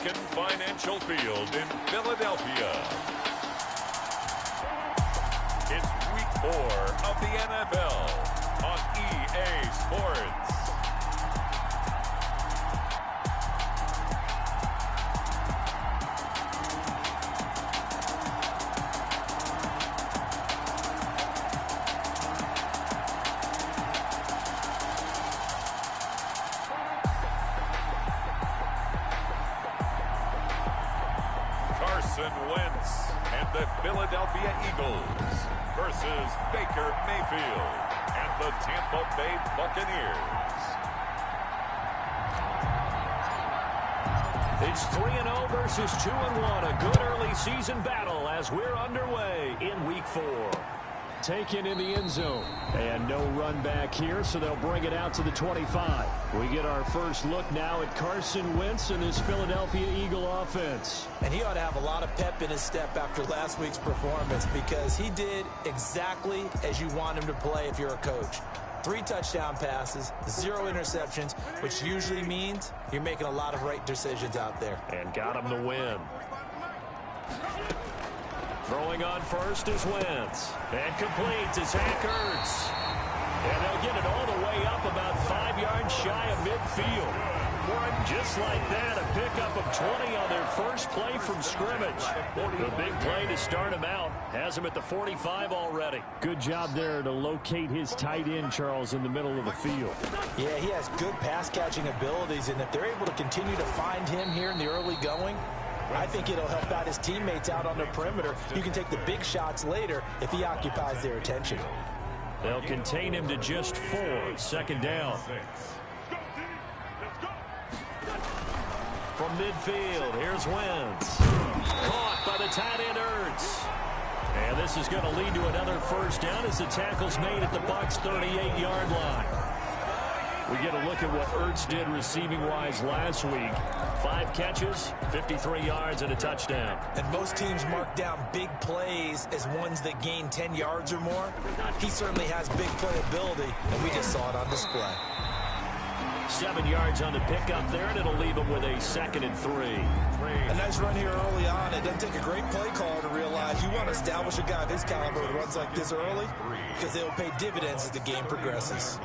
Lincoln Financial Field in Philadelphia. It's week 4 of the NFL on EA Sports. Carson Wentz and the Philadelphia Eagles versus Baker Mayfield and the Tampa Bay Buccaneers. It's 3-0 versus 2-1. A good early season battle as we're underway in week 4. Taken in the end zone. And no run back here, so they'll bring it out to the 25. We get our first look now at Carson Wentz and this Philadelphia Eagle offense. And he ought to have a lot of pep in his step after last week's performance because he did exactly as you want him to play if you're a coach. 3 touchdown passes, 0 interceptions, which usually means you're making a lot of right decisions out there. And got him to win. Throwing on first is Wentz. And complete to Zach Ertz. And they'll get it all the way up about 5 yards shy of midfield. Just like that, a pickup of 20 on their first play from scrimmage. The big play to start him out. Has him at the 45 already. Good job there to locate his tight end, Charles, in the middle of the field. Yeah, he has good pass-catching abilities, and if they're able to continue to find him here in the early going, I think it'll help out his teammates out on the perimeter. You can take the big shots later if he occupies their attention. They'll contain him to just 4. Second down. From midfield, here's Wentz. Caught by the tight end Ertz. And this is going to lead to another first down as the tackle's made at the Bucks' 38-yard line. We get a look at what Ertz did receiving-wise last week. 5 catches, 53 yards, and a touchdown. And most teams mark down big plays as ones that gain 10 yards or more. He certainly has big playability, and we just saw it on display. 7 yards on the pickup there, and it'll leave him with a 2nd and 3. A nice run here early on. It doesn't take a great play caller to realize you want to establish a guy of his caliber who runs like this early because they'll pay dividends as the game progresses.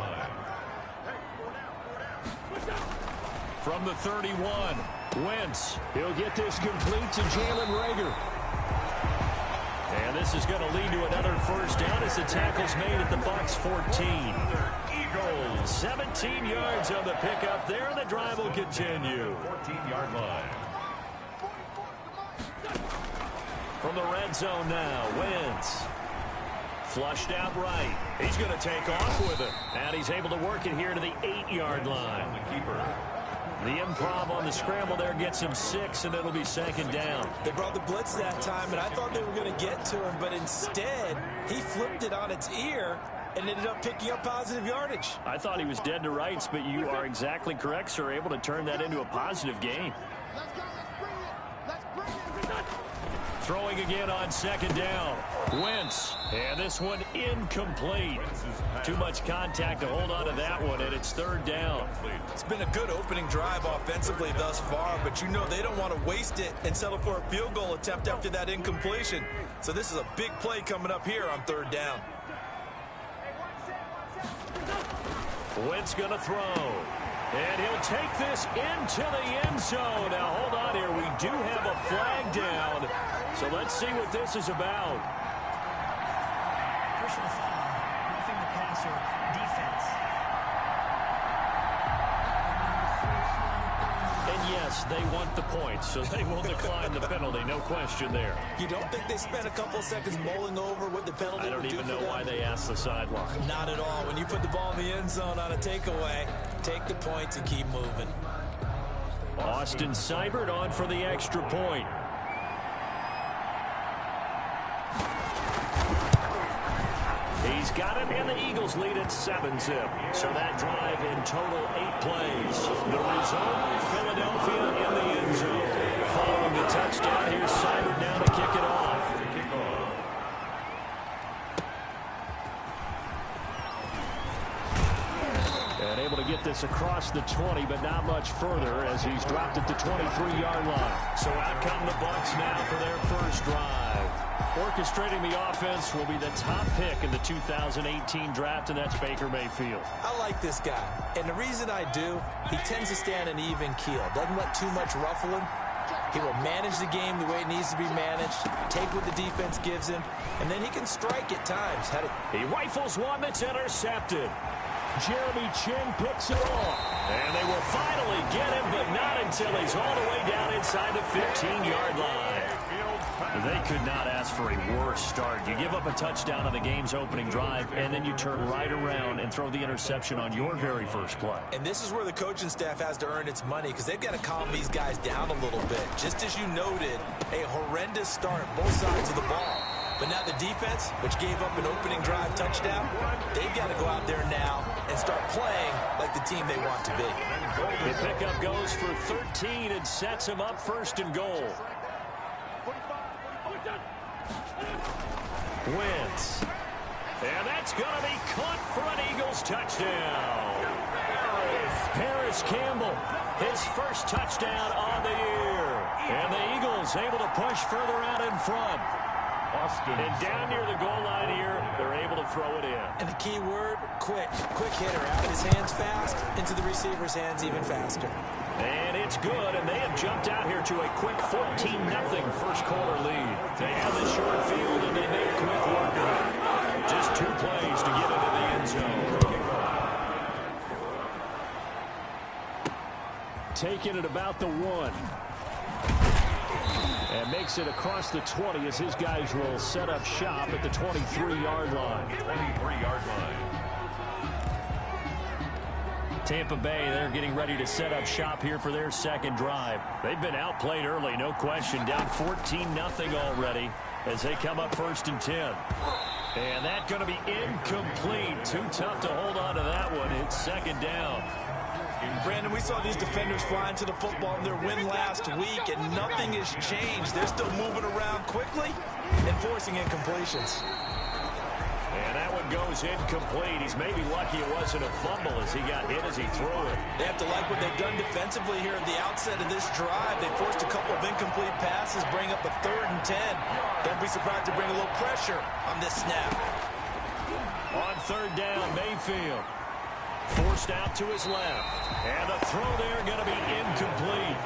From the 31, Wentz. He'll get this complete to Jalen Reagor. And this is going to lead to another first down as the tackle's made at the Bucks' 14. Eagles, 17 yards on the pickup there, and the drive will continue. 14-yard line. From the red zone now, Wentz. Flushed out right. He's going to take off with it. And he's able to work it here to the 8-yard line. The keeper. The improv on the scramble there gets him 6, and it'll be 2nd down. They brought the blitz that time, and I thought they were going to get to him, but instead, he flipped it on its ear and ended up picking up positive yardage. I thought he was dead to rights, but you are exactly correct, sir. Able to turn that into a positive gain. Throwing again on 2nd down. Wentz. And this one incomplete. Too much contact to hold on to that one, and it's 3rd down. It's been a good opening drive offensively thus far, but you know they don't want to waste it and settle for a field goal attempt after that incompletion. So this is a big play coming up here on 3rd down. Wentz going to throw. And he'll take this into the end zone. Now, hold on here. We do have a flag down. So let's see what this is about. Personal foul, roughing the passer, defense. And yes, they want the points, so they will decline the penalty. No question there. You don't think they spent a couple seconds mulling over what the penalty I don't would do even for know them? why they asked the sideline. Not at all. When you put the ball in the end zone on a takeaway, take the points and keep moving. Austin Seibert on for the extra point. He's got it, and the Eagles lead at 7-zip. So that drive in total 8 plays. The result, Philadelphia in the end zone. Following the touchdown, here's Seibert now to kick it off. And able to get this this across the 20, but not much further as he's dropped at the 23-yard line. So out come the Bucks now for their first drive. Orchestrating the offense will be the top pick in the 2018 draft, and that's Baker Mayfield. I like this guy, and the reason I do, he tends to stay on an even keel. Doesn't let too much ruffle him. He will manage the game the way it needs to be managed, take what the defense gives him, and then he can strike at times. He rifles one that's intercepted. Jeremy Chin picks it off. And they will finally get him, but not until he's all the way down inside the 15-yard line. They could not ask for a worse start. You give up a touchdown on the game's opening drive, and then you turn right around and throw the interception on your very first play. And this is where the coaching staff has to earn its money, because they've got to calm these guys down a little bit. Just as you noted, a horrendous start, both sides of the ball. But now the defense, which gave up an opening drive touchdown, they've got to go out there now and start playing like the team they want to be. The pickup goes for 13 and sets him up first and goal. Wentz. And that's going to be caught for an Eagles touchdown. Harris Campbell, his first touchdown on the year. And the Eagles able to push further out in front. And down near the goal line here, they're able to throw it in. And the key word, quick. Quick hitter. Out of his hands fast, into the receiver's hands even faster. And it's good, and they have jumped out here to a quick 14-0 first quarter lead. They have the short field, and they make quick work of it. Just 2 plays to get into the end zone. Taking it about the 1. And makes it across the 20 as his guys will set up shop at the 23-yard line. 23-yard line. Tampa Bay, they're getting ready to set up shop here for their second drive. They've been outplayed early, no question. Down 14-0 already as they come up first and 10. And that's going to be incomplete. Too tough to hold on to that one. It's second down. Brandon, we saw these defenders flying to the football in their win last week, and nothing has changed. They're still moving around quickly and forcing incompletions. And that one goes incomplete. He's maybe lucky it wasn't a fumble as he got hit as he threw it. They have to like what they've done defensively here at the outset of this drive. They forced a couple of incomplete passes, bring up a 3rd and 10. Don't be surprised to bring a little pressure on this snap. On 3rd down, Mayfield. Forced out to his left. And the throw there going to be incomplete.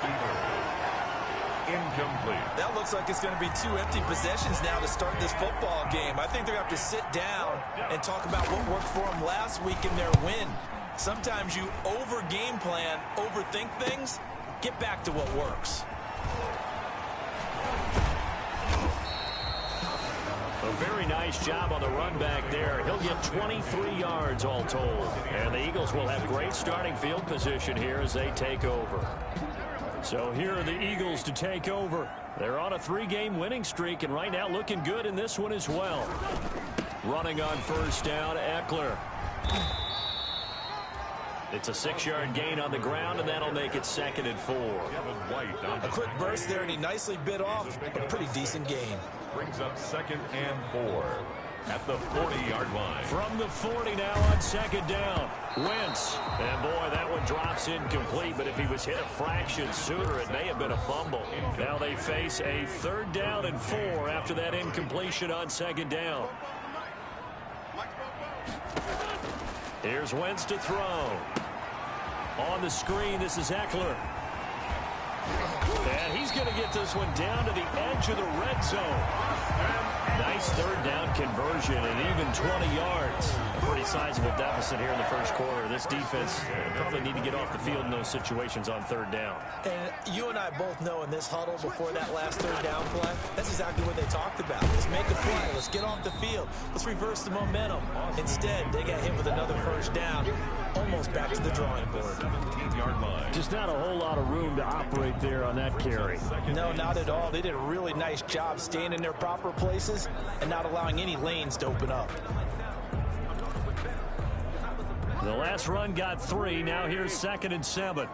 Incomplete. That looks like it's going to be 2 empty possessions now to start this football game. I think they're going to have to sit down and talk about what worked for them last week in their win. Sometimes you over-game plan, overthink things. Get back to what works. A very nice job on the run back there. He'll get 23 yards all told. And the Eagles will have great starting field position here as they take over. So here are the Eagles to take over. They're on a 3-game winning streak, and right now looking good in this one as well. Running on first down, Eckler. It's a 6-yard gain on the ground, and that'll make it 2nd and 4. A quick burst there, and he nicely bit off a pretty decent gain. Brings up 2nd and 4 at the 40-yard line. From the 40 now on 2nd down. Wentz. And boy, that one drops incomplete, but if he was hit a fraction sooner, it may have been a fumble. Now they face a 3rd down and 4 after that incompletion on 2nd down. Here's Wentz to throw. On the screen, this is Eckler. And he's going to get this one down to the edge of the red zone. Nice 3rd down conversion and even 20 yards. A pretty sizable deficit here in the first quarter. This defense probably need to get off the field in those situations on 3rd down. And you and I both know in this huddle before that last 3rd down play, that's exactly what they talked about. Let's make a play. Let's get off the field. Let's reverse the momentum. Instead, they got hit with another 1st down. Almost back to the drawing board. 17-yard line. Just not a whole lot of room to operate there on that carry. No, not at all. They did a really nice job staying in their proper places and not allowing any lanes to open up. The last run got 3. Now here's 2nd and 7.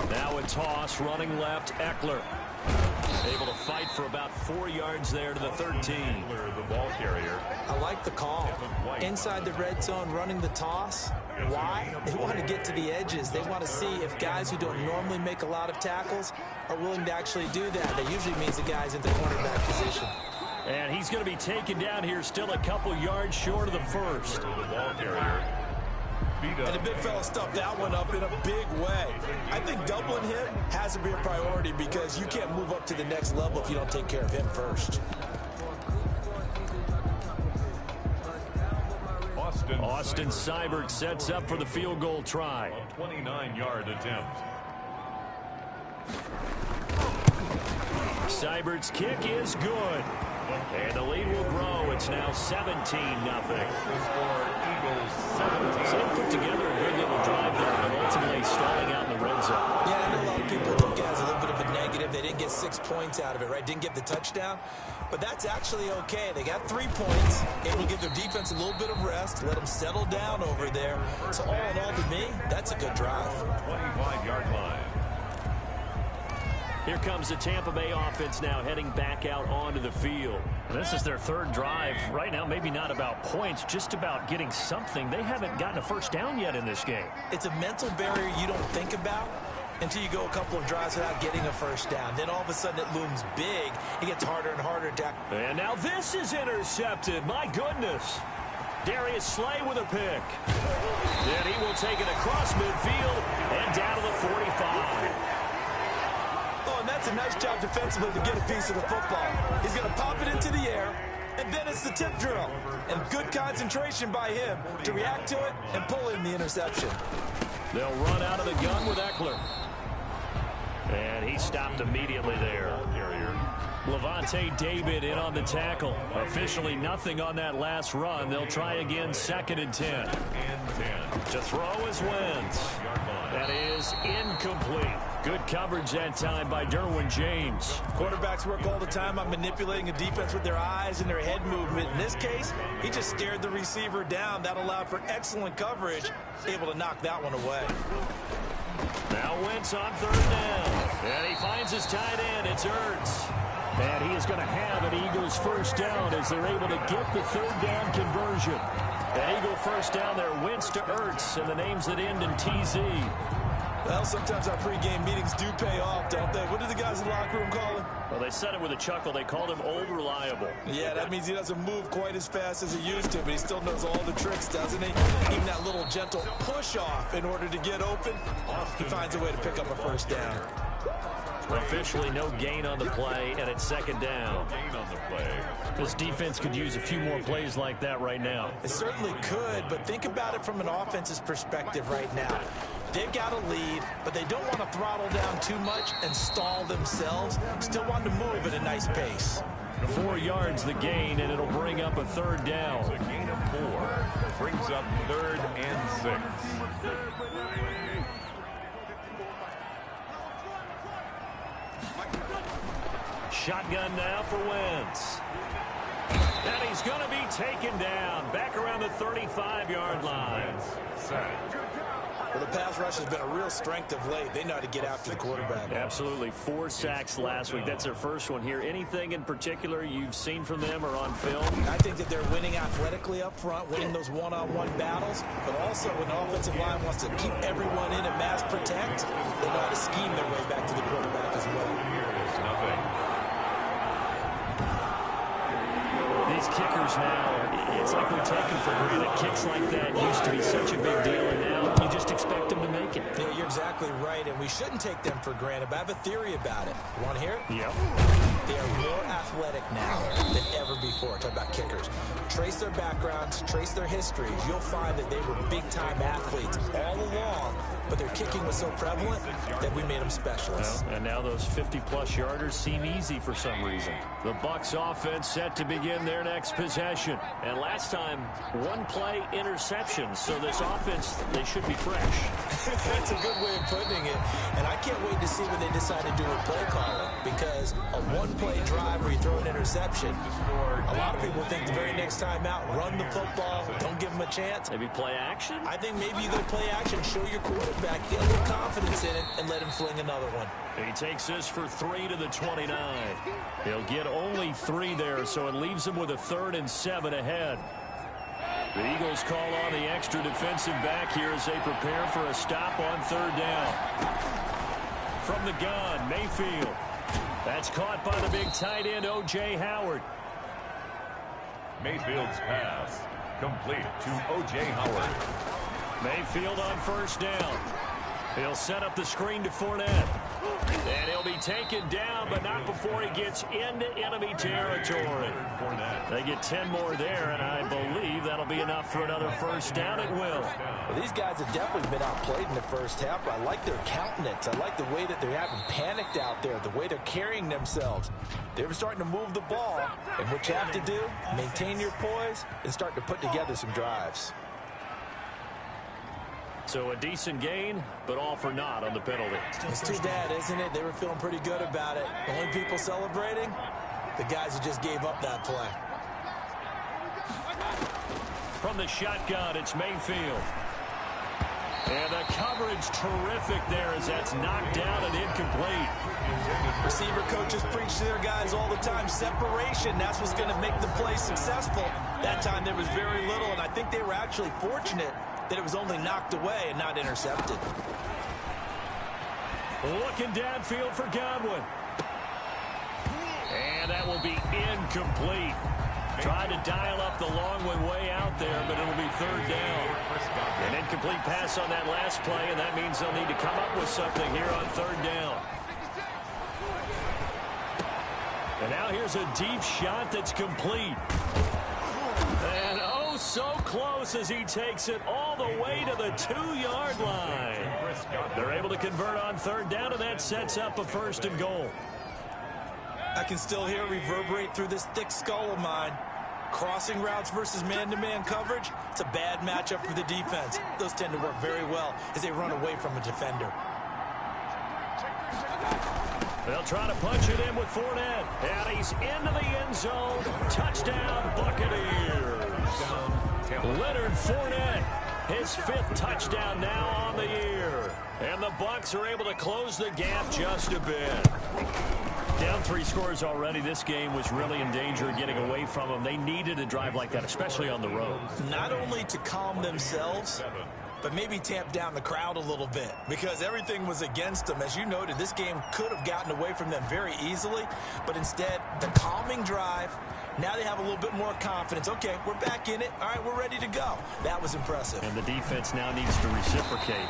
Now a toss running left, Eckler. Able to fight for about 4 yards there to the 13. The ball carrier. I like the call. Inside the red zone, running the toss. Why? They want to get to the edges. They want to see if guys who don't normally make a lot of tackles are willing to actually do that. That usually means the guy's in the cornerback position. And he's going to be taken down here, still a couple yards short of the first. The ball carrier. And the big fella stuffed that one up in a big way. I think doubling him has to be a priority because you can't move up to the next level if you don't take care of him first. Austin Seibert sets up for the field goal try. 29-yard attempt. Seibert's kick is good. And the lead will grow. It's now 17-0. So they put together a good little drive there, but ultimately stalling out in the red zone. Yeah, I know a lot of people look at it as a little bit of a negative. They didn't get 6 points out of it, right? Didn't get the touchdown. But that's actually okay. They got 3 points, able to give their defense a little bit of rest, let them settle down over there. So all in all, to me, that's a good drive. 25-yard line. Here comes the Tampa Bay offense now heading back out onto the field. This is their third drive. Right now, maybe not about points, just about getting something. They haven't gotten a first down yet in this game. It's a mental barrier you don't think about until you go a couple of drives without getting a first down. Then all of a sudden it looms big. It gets harder and harder to... And now this is intercepted. My goodness. Darius Slay with a pick. Then he will take it across midfield and down to the 45. Oh, and that's a nice job defensively to get a piece of the football. He's going to pop it into the air, and then it's the tip drill. And good concentration by him to react to it and pull in the interception. They'll run out of the gun with Eckler. And he stopped immediately there. Levante David in on the tackle. Officially nothing on that last run. They'll try again, 2nd and 10. To throw is Wentz. That is incomplete. Good coverage that time by Derwin James. Quarterbacks work all the time on manipulating a defense with their eyes and their head movement. In this case, he just stared the receiver down. That allowed for excellent coverage, able to knock that one away. Now Wentz on 3rd down. And he finds his tight end. It's Ertz. And he is going to have an Eagles first down as they're able to get the 3rd down conversion. An Eagle first down there, Wentz to Ertz, and the names that end in TZ. Well, sometimes our pregame meetings do pay off, don't they? What do the guys in the locker room call him? Well, they said it with a chuckle. They called him Old Reliable. Yeah, that means he doesn't move quite as fast as he used to, but he still knows all the tricks, doesn't he? Even that little gentle push-off in order to get open, he finds a way to pick up a first down. Officially no gain on the play, and it's 2nd down. This defense could use a few more plays like that right now. It certainly could, but think about it from an offense's perspective right now. They've got a lead, but they don't want to throttle down too much and stall themselves. Still want to move at a nice pace. 4 yards the gain, and it'll bring up a 3rd down. A gain of 4 brings up 3rd and 6. Shotgun now for Wentz. And he's going to be taken down back around the 35-yard line. Well, the pass rush has been a real strength of late. They know how to get after the quarterback. Absolutely. 4 sacks last week. That's their first one here. Anything in particular you've seen from them or on film? I think that they're winning athletically up front, winning those one-on-one battles, but also when the offensive line wants to keep everyone in and mass protect, they know how to scheme their way back to the quarterback as well. These kickers now, it's like we take them for granted. Kicks like that used to be such a big deal, and now you just expect them to make it. Yeah, you're exactly right, and we shouldn't take them for granted, but I have a theory about it. You want to hear it? Yep. They are more athletic now than ever before. Talk about kickers. Trace their backgrounds, trace their histories. You'll find that they were big-time athletes all along, but their kicking was so prevalent that we made them specialists. Well, and now those 50-plus yarders seem easy for some reason. The Bucks offense set to begin their next possession. And last time, 1-play interception. So this offense, they should be fresh. That's a good way of putting it. And I can't wait to see what they decide to do with play calling. Because a 1-play drive where you throw an interception, a lot of people think the very next time out, run the football, don't give them a chance. Maybe play action? I think maybe you go play action, show your quarterback quarterback, get a little confidence in it, and let him fling another one. He takes this for 3 to the 29. He'll get only 3 there, so it leaves him with a 3rd and 7 ahead. The Eagles call on the extra defensive back here as they prepare for a stop on 3rd down. From the gun, Mayfield. That's caught by the big tight end, O.J. Howard. Mayfield's pass complete to O.J. Howard. Mayfield on 1st down. He'll set up the screen to Fournette. And he'll be taken down, but not before he gets into enemy territory. They get 10 more there, and I believe that'll be enough for another 1st down at will. Well, these guys have definitely been outplayed in the first half, but I like their countenance. I like the way that they haven't panicked out there, the way they're carrying themselves. They're starting to move the ball, and what you have to do, maintain your poise and start to put together some drives. So a decent gain, but all for naught on the penalty. It's too bad, isn't it? They were feeling pretty good about it. The only people celebrating, the guys who just gave up that play. From the shotgun, it's Mayfield. And the coverage terrific there as that's knocked down and incomplete. Receiver coaches preach to their guys all the time. Separation, that's what's going to make the play successful. That time there was very little, and I think they were actually fortunate that it was only knocked away and not intercepted. Looking downfield for Godwin. And that will be incomplete. Tried to dial up the long one way out there, but it'll be 3rd down. An incomplete pass on that last play, and that means they'll need to come up with something here on 3rd down. And now here's a deep shot that's complete. And oh, so close as he takes it all the way to the 2-yard line. They're able to convert on 3rd down, and that sets up a 1st and goal. I can still hear it reverberate through this thick skull of mine. Crossing routes versus man-to-man coverage, it's a bad matchup for the defense. Those tend to work very well as they run away from a defender. They'll try to punch it in with Fournette. And he's into the end zone. Touchdown, Buccaneers. Leonard Fournette, his 5th touchdown now on the year. And the Bucks are able to close the gap just a bit. Down 3 scores already. This game was really in danger of getting away from them. They needed a drive like that, especially on the road. Not only to calm themselves, but maybe tamp down the crowd a little bit because everything was against them. As you noted, this game could have gotten away from them very easily, but instead, the calming drive, now they have a little bit more confidence. Okay, we're back in it. All right, we're ready to go. That was impressive. And the defense now needs to reciprocate.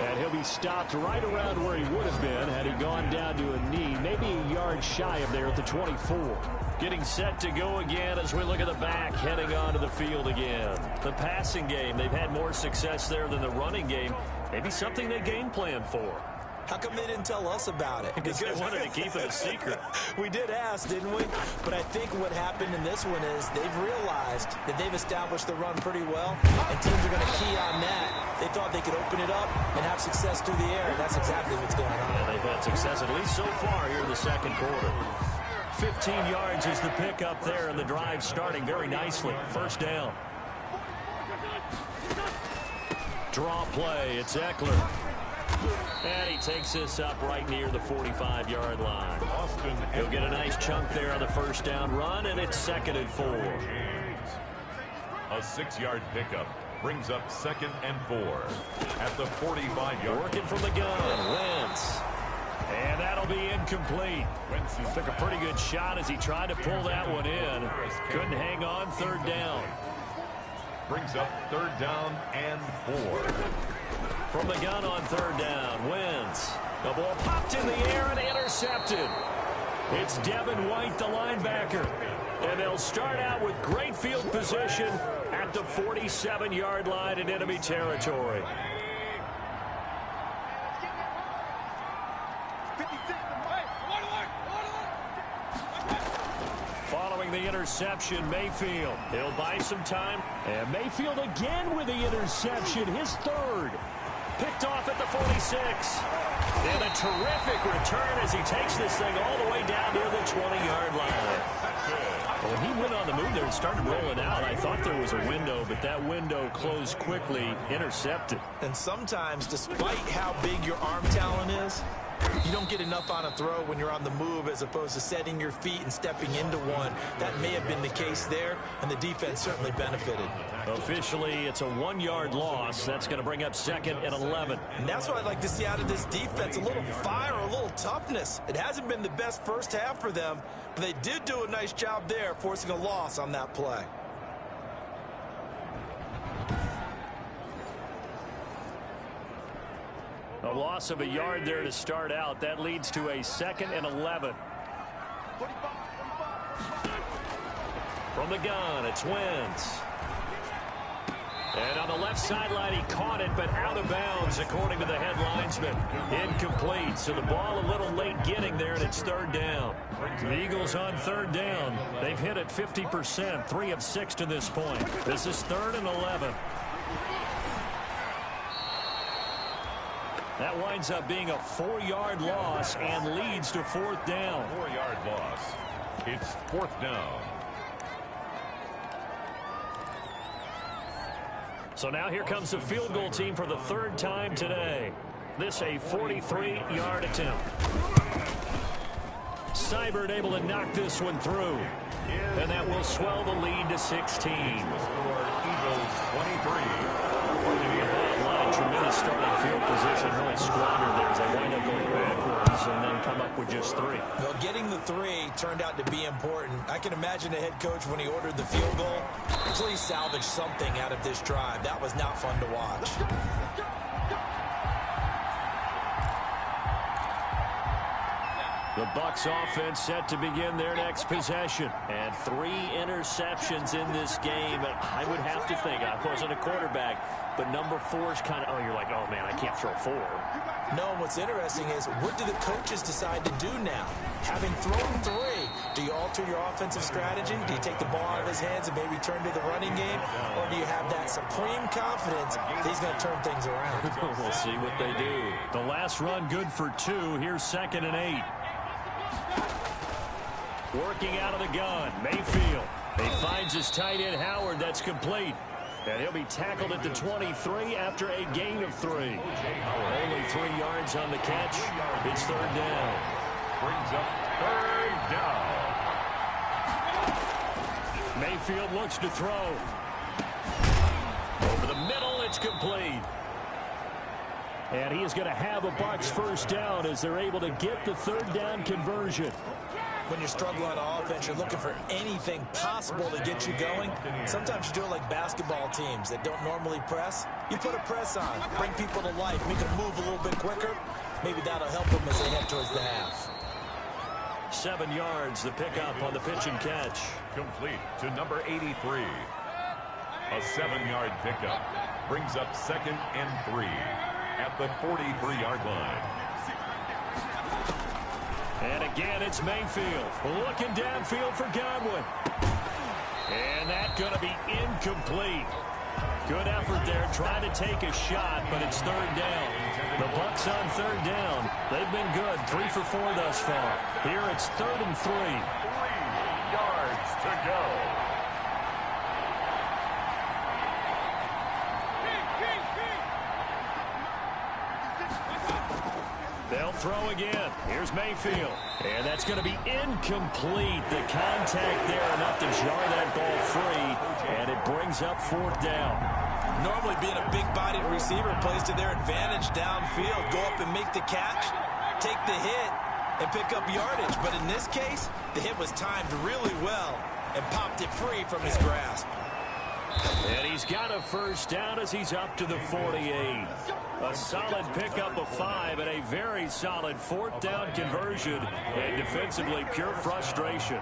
And he'll be stopped right around where he would have been had he gone down to a knee, maybe a yard shy of there at the 24. Getting set to go again as we look at the back, heading onto the field again. The passing game, they've had more success there than the running game. Maybe something they game plan for. How come they didn't tell us about it? Because they wanted to keep it a secret. We did ask, didn't we? But I think what happened in this one is they've realized that they've established the run pretty well, and teams are going to key on that. They thought they could open it up and have success through the air, and that's exactly what's going on. And they've had success, at least so far here in the 2nd quarter. 15 yards is the pickup there, and the drive starting very nicely. 1st down. Draw play. It's Eckler. And he takes this up right near the 45-yard line. He'll get a nice chunk there on the 1st down run, and it's 2nd and 4. A 6-yard pickup brings up 2nd and 4 at the 45-yard. Working from the gun, Wentz. And that'll be incomplete. Took a pretty good shot as he tried to pull that one in. Couldn't hang on. 3rd down. Brings up 3rd down and 4. From the gun on 3rd down, Wentz. The ball popped in the air and intercepted. It's Devin White, the linebacker. And they'll start out with great field position at the 47-yard line in enemy territory. Following the interception, Mayfield. He'll buy some time. And Mayfield again with the interception, his 3rd. Picked off at the 46. And a terrific return as he takes this thing all the way down near the 20-yard line. When he went on the move there and started rolling out, I thought there was a window, but that window closed quickly, intercepted. And sometimes, despite how big your arm talent is, you don't get enough on a throw when you're on the move as opposed to setting your feet and stepping into one. That may have been the case there, and the defense certainly benefited. Officially, it's a 1-yard loss. That's going to bring up 2nd and 11. And that's what I'd like to see out of this defense, a little fire, a little toughness. It hasn't been the best first half for them, but they did do a nice job there, forcing a loss on that play. A loss of a yard there to start out. That leads to a 2nd and 11. From the gun, it's Wentz. And on the left sideline, he caught it, but out of bounds, according to the head linesman. Incomplete, so the ball a little late getting there, and it's 3rd down. The Eagles on 3rd down. They've hit it 50%, 3 of 6 to this point. This is 3rd and 11. That winds up being a 4-yard loss and leads to 4th down. 4-yard loss. It's 4th down. So now here comes the field goal team for the 3rd time today. This a 43-yard attempt. Seibert able to knock this one through. And that will swell the lead to 16. Eagles 23. Tremendous starting field position, really squandered there as they wind up going backwards and then come up with just 3. Well, getting the 3 turned out to be important. I can imagine the head coach, when he ordered the field goal, please salvage something out of this drive. That was not fun to watch. The Bucks offense set to begin their next possession. And 3 interceptions in this game. I would have to think, I wasn't a quarterback, but number 4 is kind of, oh, you're like, oh, man, I can't throw 4. No, and what's interesting is, what do the coaches decide to do now? Having thrown 3, do you alter your offensive strategy? Do you take the ball out of his hands and maybe turn to the running game? Or do you have that supreme confidence that he's going to turn things around? We'll see what they do. The last run good for 2. Here's 2nd and 8. Working out of the gun, Mayfield. He finds his tight end, Howard. That's complete. And he'll be tackled at the 23 after a gain of 3. Only 3 yards on the catch. It's 3rd down. Brings up 3rd down. Mayfield looks to throw. Over the middle, it's complete. And he is going to have a Bucks 1st down as they're able to get the 3rd down conversion. When you're struggling on offense, you're looking for anything possible to get you going. Sometimes you do it like basketball teams that don't normally press. You put a press on, bring people to life, make them move a little bit quicker. Maybe that'll help them as they head towards the half. 7 yards, the pickup on the pitch and catch. Complete to number 83. A 7-yard pickup brings up 2nd and 3 at the 43-yard line. And again, it's Mayfield looking downfield for Godwin. And that's going to be incomplete. Good effort there, trying to take a shot, but it's 3rd down. The Bucks on 3rd down. They've been good, 3 for 4 thus far. Here it's 3rd and 3. 3 yards to go. They'll throw again. Here's Mayfield. And that's going to be incomplete. The contact there enough to jar that ball free. And it brings up 4th down. Normally being a big-bodied receiver plays to their advantage downfield. Go up and make the catch, take the hit, and pick up yardage. But in this case, the hit was timed really well and popped it free from his grasp. And he's got a 1st down as he's up to the 48. A solid pickup of 5 and a very solid 4th down conversion. And defensively, pure frustration.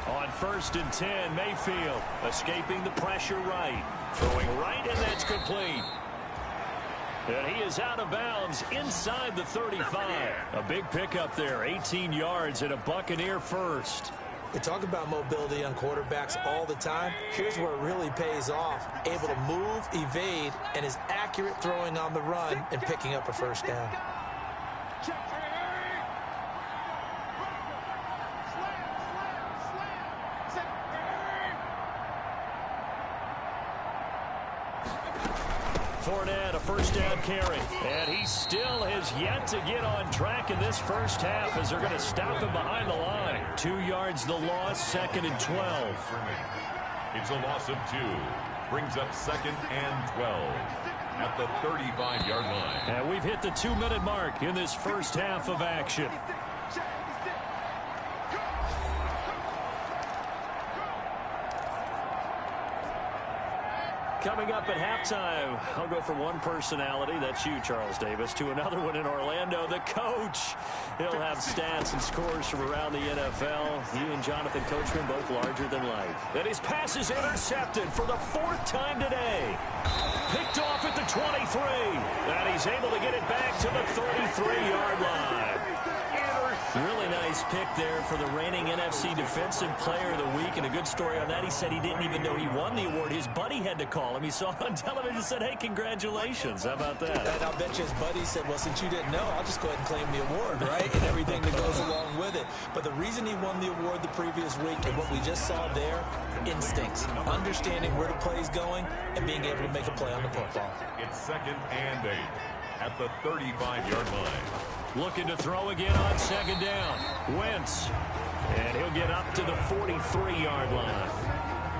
On 1st and 10, Mayfield escaping the pressure right. Throwing right, and that's complete. And he is out of bounds inside the 35. A big pickup there, 18 yards and a Buccaneer 1st. They talk about mobility on quarterbacks all the time. Here's where it really pays off. Able to move, evade, and is accurate throwing on the run and picking up a 1st down. Fournette, a first down carry. And he still has yet to get on track in this first half as they're going to stop him behind the line. 2 yards the loss, 2nd and 12. It's a loss of 2. Brings up 2nd and 12 at the 35-yard line. And we've hit the 2-minute mark in this first half of action. Coming up at halftime, I'll go from one personality, that's you, Charles Davis, to another one in Orlando, the coach. He'll have stats and scores from around the NFL. He and Jonathan Coachman both larger than life. And his pass is intercepted for the 4th time today. Picked off at the 23. And he's able to get it back to the 33-yard line. Really nice pick there for the reigning NFC Defensive Player of the Week. And a good story on that, he said he didn't even know he won the award. His buddy had to call him. He saw it on television and said, hey, congratulations. How about that? And I'll bet you his buddy said, well, since you didn't know, I'll just go ahead and claim the award, right? And everything that goes along with it. But the reason he won the award the previous week and what we just saw there, instincts, understanding where the play is going and being able to make a play on the football. It's 2nd and 8 at the 35-yard line. Looking to throw again on 2nd down. Wentz. And he'll get up to the 43-yard line.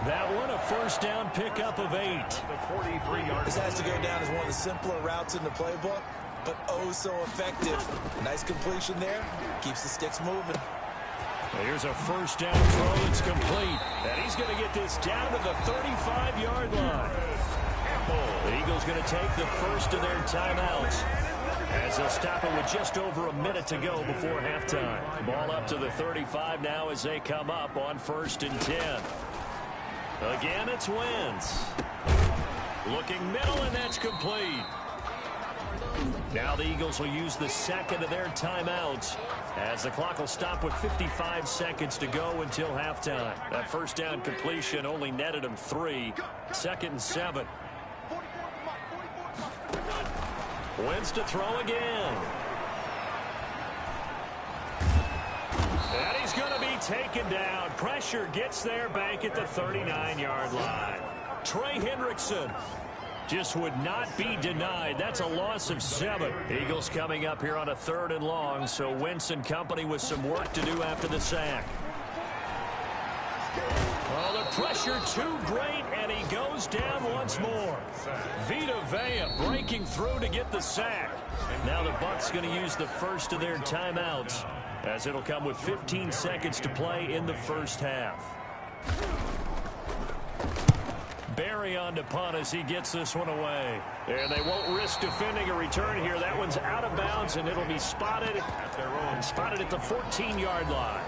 That one, a first down pickup of 8. The 43-yard. This has to go down as one of the simpler routes in the playbook, but oh so effective. Nice completion there. Keeps the sticks moving. Here's a first down throw that's complete. And he's going to get this down to the 35-yard line. The Eagles going to take the first of their timeouts, as they'll stop it with just over a minute to go before halftime. Ball up to the 35 now as they come up on 1st and 10. Again, it's Wentz. Looking middle, and that's complete. Now the Eagles will use the 2nd of their timeouts, as the clock will stop with 55 seconds to go until halftime. That first down completion only netted them 3. 2nd and 7. Wentz to throw again. And he's going to be taken down. Pressure gets there back at the 39-yard line. Trey Hendrickson just would not be denied. That's a loss of 7. Eagles coming up here on a 3rd and long, so Wentz and company with some work to do after the sack. Oh, the pressure too great, and he goes down once more. Vita Vea breaking through to get the sack. Now the Bucks going to use the first of their timeouts, as it'll come with 15 seconds to play in the first half. Barry on to punt as he gets this one away. And they won't risk defending a return here. That one's out of bounds, and it'll be spotted at their own. Spotted at the 14-yard line.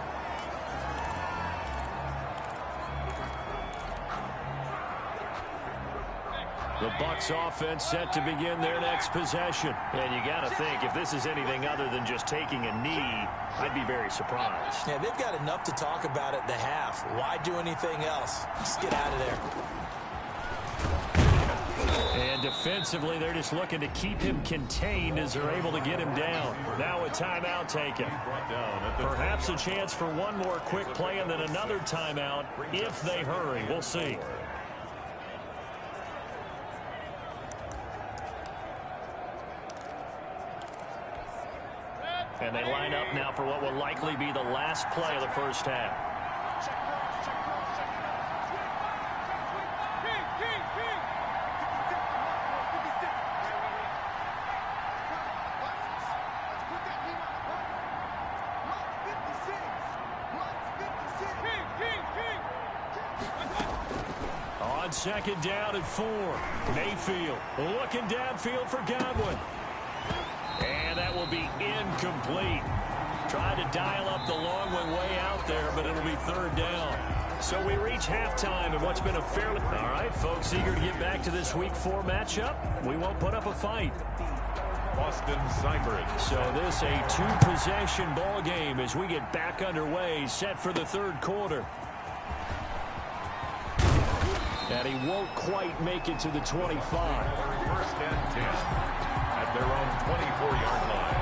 The Bucks offense set to begin their next possession. And you got to think, if this is anything other than just taking a knee, I'd be very surprised. Yeah, they've got enough to talk about at the half. Why do anything else? Just get out of there. And defensively, they're just looking to keep him contained as they're able to get him down. Now a timeout taken. Perhaps a chance for one more quick play and then another timeout if they hurry. We'll see. And they line up now for what will likely be the last play of the first half. On 2nd down and 4. Mayfield looking downfield for Godwin. And that will be incomplete. Trying to dial up the long one way out there, but it'll be 3rd down. So we reach halftime in what's been a fairly... All right, folks, eager to get back to this Week 4 matchup. We won't put up a fight. Boston Cypress. So this a 2-possession ball game as we get back underway, set for the 3rd quarter. And he won't quite make it to the 25. 1st and 10 at their own 24-yard line.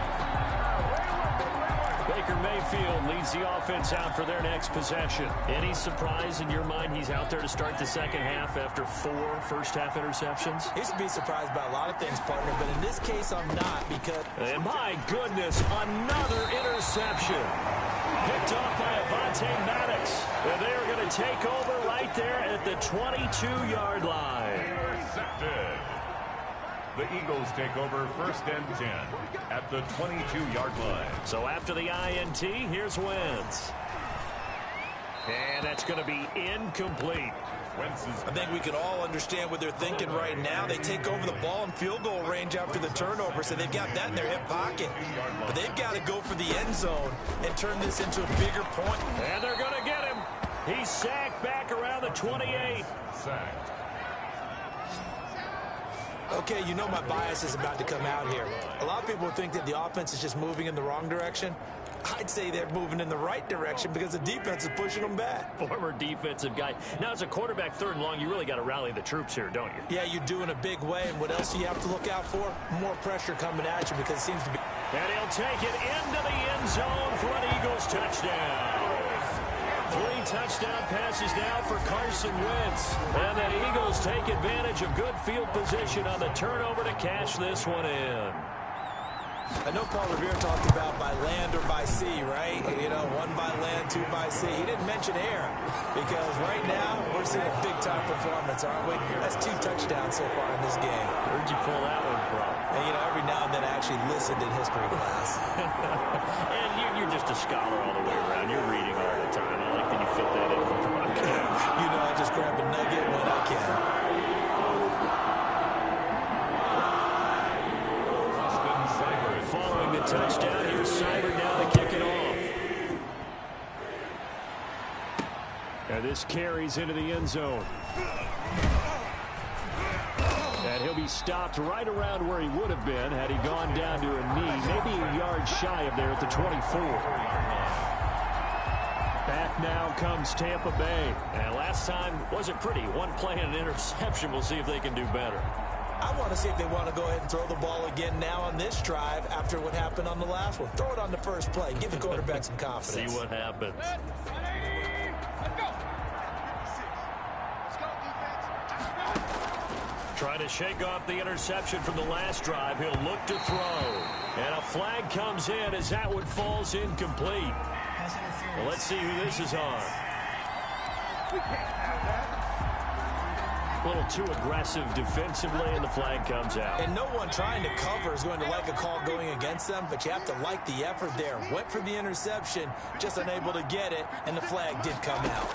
They Baker Mayfield leads the offense out for their next possession. Any surprise in your mind he's out there to start the second half after 4 first-half interceptions? He used to be surprised by a lot of things, partner, but in this case I'm not because... And my goodness, another interception. Picked off by Avonte Maddox. And they are going to take over right there at the 22-yard line. Intercepted. The Eagles take over 1st and 10 at the 22-yard line. So after the INT, here's Wentz. And that's going to be incomplete. I think we can all understand what they're thinking right now. They take over the ball in field goal range after the turnover, so they've got that in their hip pocket. But they've got to go for the end zone and turn this into a bigger point. And they're going to get him. He's sacked back around the 28. Sacked. Okay, you know my bias is about to come out here. A lot of people think that the offense is just moving in the wrong direction. I'd say they're moving in the right direction because the defense is pushing them back. Former defensive guy. Now, as a quarterback 3rd and long, you really got to rally the troops here, don't you? Yeah, you do in a big way. And what else do you have to look out for? More pressure coming at you because it seems to be... And he'll take it into the end zone for an Eagles touchdown. 3 touchdown passes now for Carson Wentz. And the Eagles take advantage of good field position on the turnover to cash this one in. I know Paul Revere talked about by land or by sea, right? You know, 1 by land, 2 by sea. He didn't mention air because right now we're seeing a big-time performance, aren't we? That's 2 touchdowns so far in this game. Where'd you pull that one from? And, you know, every now and then I actually listened in history class. And you're just a scholar all the way around. You're reading all the time. I like that you fit that in for the broadcast. You know, I just grab a nugget when I can. Following the touchdown, here's Seibert now to kick it off. And this carries into the end zone. And he'll be stopped right around where he would have been had he gone down to a knee, maybe a yard shy of there at the 24. Back now comes Tampa Bay. And last time wasn't pretty. 1 play and an interception. We'll see if they can do better. I want to see if they want to go ahead and throw the ball again now on this drive after what happened on the last one. Throw it on the first play. Give the quarterback some confidence. See what happens. Trying to shake off the interception from the last drive. He'll look to throw. And a flag comes in as that one falls incomplete. Well, let's see who this is on. A little too aggressive defensively, and the flag comes out. And no one trying to cover is going to like a call going against them, but you have to like the effort there. Went for the interception, just unable to get it, and the flag did come out.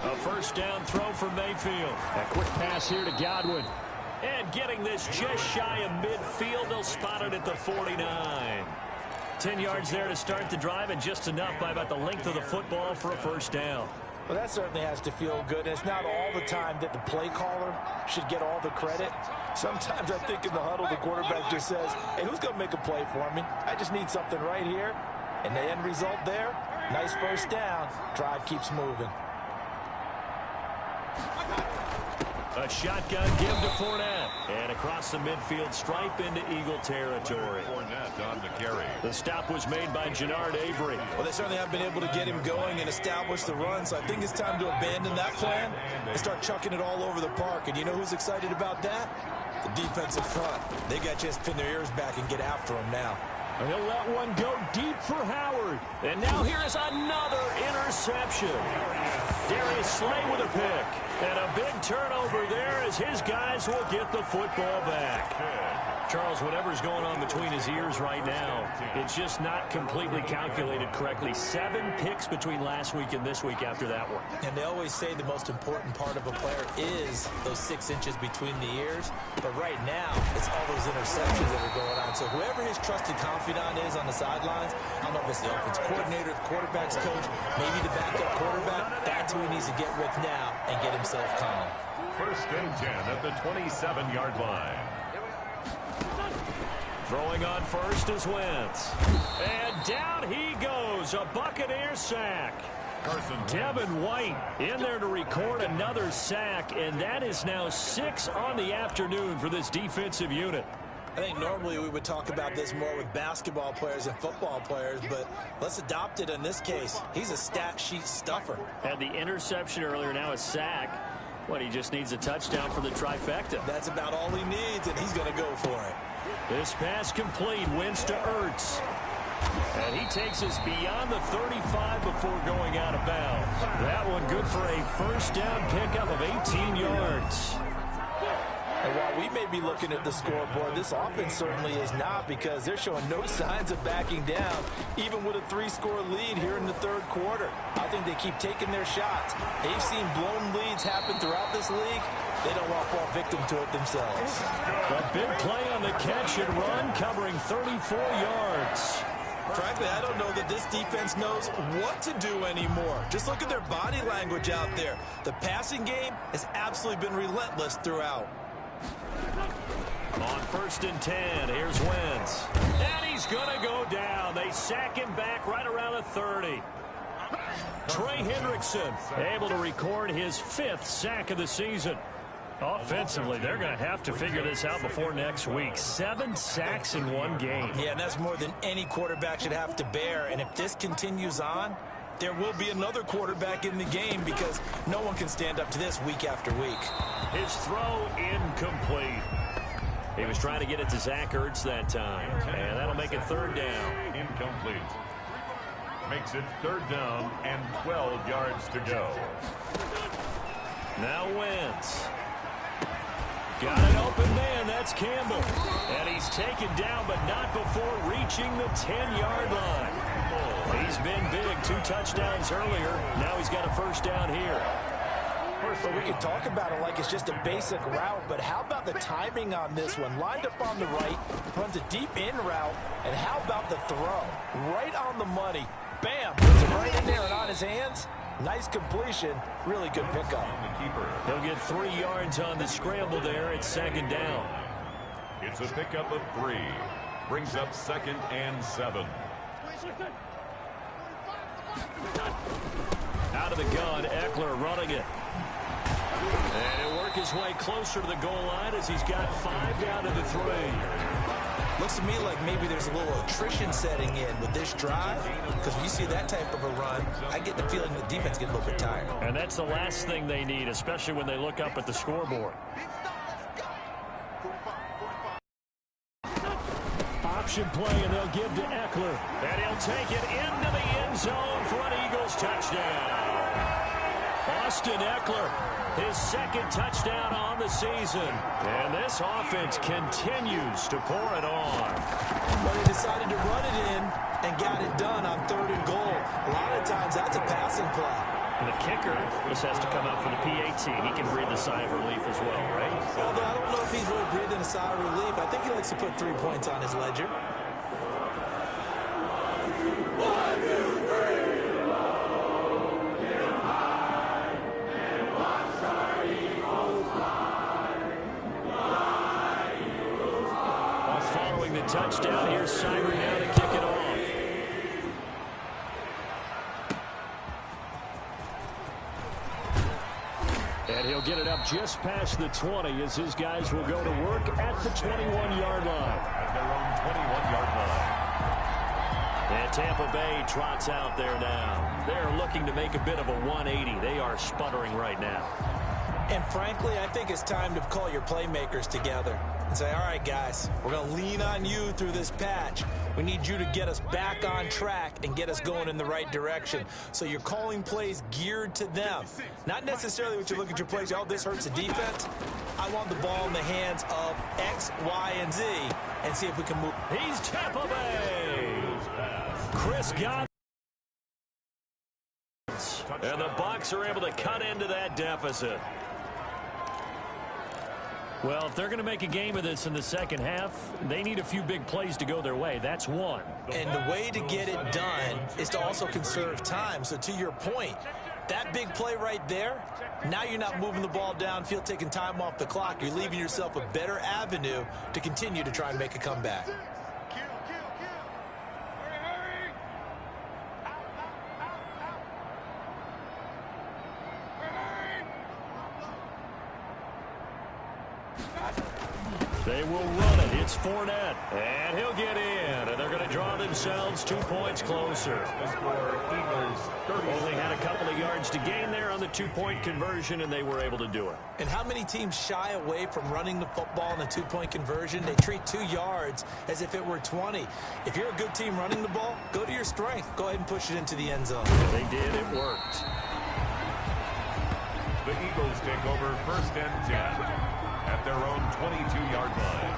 A first down throw for Mayfield. A quick pass here to Godwin. And getting this just shy of midfield, they'll spot it at the 49. 10 yards there to start the drive, and just enough by about the length of the football for a first down. Well, that certainly has to feel good. And it's not all the time that the play caller should get all the credit. Sometimes I think in the huddle, the quarterback just says, hey, who's going to make a play for me? I just need something right here. And the end result there, nice first down. Drive keeps moving. A shotgun give to Fournette. And across the midfield stripe into Eagle territory. Fournette on the carry. The stop was made by Jannard Avery. Well, they certainly have been able to get him going and establish the run, so I think it's time to abandon that plan and start chucking it all over the park. And you know who's excited about that? The defensive front. They got to just pin their ears back and get after him now. He'll let one go deep for Howard. And now here is another interception. Darius Slay with a pick. And a big turnover there as his guys will get the football back. Charles, whatever's going on between his ears right now, it's just not completely calculated correctly. 7 picks between last week and this week after that one. And they always say the most important part of a player is those 6 inches between the ears. But right now, it's all those interceptions that are going on. So whoever his trusted confidant is on the sidelines, I don't know if it's the offense coordinator, the quarterback's coach, maybe the backup quarterback, that's who he needs to get with now and get himself calm. First and 10 at the 27-yard line. Throwing on first is Wentz. And down he goes. A Buccaneer sack. Devin White in there to record another sack, and that is now 6 on the afternoon for this defensive unit. I think normally we would talk about this more with basketball players and football players, but let's adopt it in this case. He's a stat sheet stuffer. Had the interception earlier, now a sack. What, he just needs a touchdown for the trifecta. That's about all he needs, and he's going to go for it. This pass complete, wins to Ertz. And he takes us beyond the 35 before going out of bounds. That one good for a first down pickup of 18 yards. And while we may be looking at the scoreboard, this offense certainly is not, because they're showing no signs of backing down, even with a 3-score lead here in the third quarter. I think they keep taking their shots. They've seen blown leads happen throughout this league. They don't want to fall victim to it themselves. A big play on the catch and run, covering 34 yards. Frankly, I don't know that this defense knows what to do anymore. Just look at their body language out there. The passing game has absolutely been relentless throughout. On 1st and 10, here's Wentz. And he's going to go down. They sack him back right around the 30. Trey Hendrickson able to record his 5th sack of the season. Offensively, they're going to have to figure this out before next week. 7 sacks in one game. Yeah, and that's more than any quarterback should have to bear. And if this continues on, there will be another quarterback in the game, because no one can stand up to this week after week. His throw incomplete. He was trying to get it to Zach Ertz that time. And that'll make it 3rd down. Incomplete. Makes it 3rd down and 12 yards to go. Now Wentz. Got an open man. That's Campbell. And he's taken down, but not before reaching the 10-yard line. He's been big. 2 touchdowns earlier. Now he's got a first down here. But we can talk about it like it's just a basic route, but how about the timing on this one? Lined up on the right, runs a deep in route, and how about the throw? Right on the money. Bam! Puts it right in there and on his hands. Nice completion. Really good pickup. He'll get 3 yards on the scramble there. It's 2nd down. It's a pickup of 3. Brings up 2nd and 7. Out of the gun, Eckler running it. And he'll work his way closer to the goal line as he's got 5 down to the 3. Looks to me like maybe there's a little attrition setting in with this drive, because when you see that type of a run, I get the feeling the defense gets a little bit tired. And that's the last thing they need, especially when they look up at the scoreboard. Option play, and they'll give to Eckler. And he'll take it into the end zone for an Eagles touchdown. Austin Eckler, his 2nd touchdown on the season. And this offense continues to pour it on. But he decided to run it in and got it done on 3rd and goal. A lot of times that's a passing play. And the kicker just has to come out for the PAT. He can breathe a sigh of relief as well, right? Although I don't know if he's really breathing a sigh of relief. I think he likes to put 3 points on his ledger. 1, 2, 3. Following the touchdown, here's Cyber now to kick it off. And he'll get it up just past the 20 as his guys will go to work at the 21-yard line. At their own 21-yard line. And Tampa Bay trots out there now. They're looking to make a bit of a 180. They are sputtering right now. And frankly, I think it's time to call your playmakers together and say, all right, guys, we're going to lean on you through this patch. We need you to get us back on track and get us going in the right direction. So you're calling plays geared to them. Not necessarily what you look at your plays, oh, this hurts the defense. I want the ball in the hands of X, Y, and Z and see if we can move. He's Tampa Bay. Chris Godwin. And the Bucks are able to cut into that deficit. Well, if they're going to make a game of this in the second half, they need a few big plays to go their way. That's one. And the way to get it done is to also conserve time. So to your point, that big play right there, now you're not moving the ball downfield, taking time off the clock. You're leaving yourself a better avenue to continue to try and make a comeback. They will run it. It's Fournette. And he'll get in. And they're going to draw themselves 2 points closer. The score, Eagles 30. Only had a couple of yards to gain there on the 2-point conversion, and they were able to do it. And how many teams shy away from running the football in a 2-point conversion? They treat 2 yards as if it were 20. If you're a good team running the ball, go to your strength. Go ahead and push it into the end zone. They did. It worked. The Eagles take over 1st and 10 at their own 22-yard line.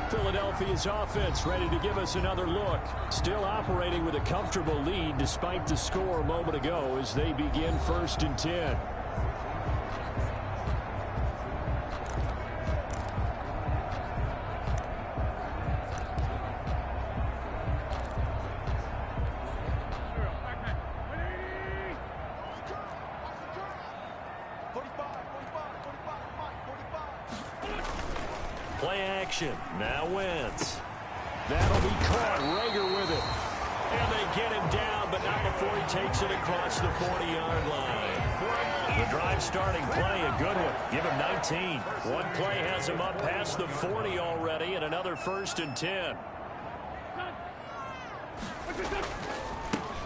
Philadelphia's offense ready to give us another look. Still operating with a comfortable lead despite the score a moment ago as they begin 1st and 10. Play action. Now Wentz. That'll be caught. Rager with it. And they get him down, but not before he takes it across the 40-yard line. The drive starting play, a good one. Give him 19. One play has him up past the 40 already, and another 1st and 10.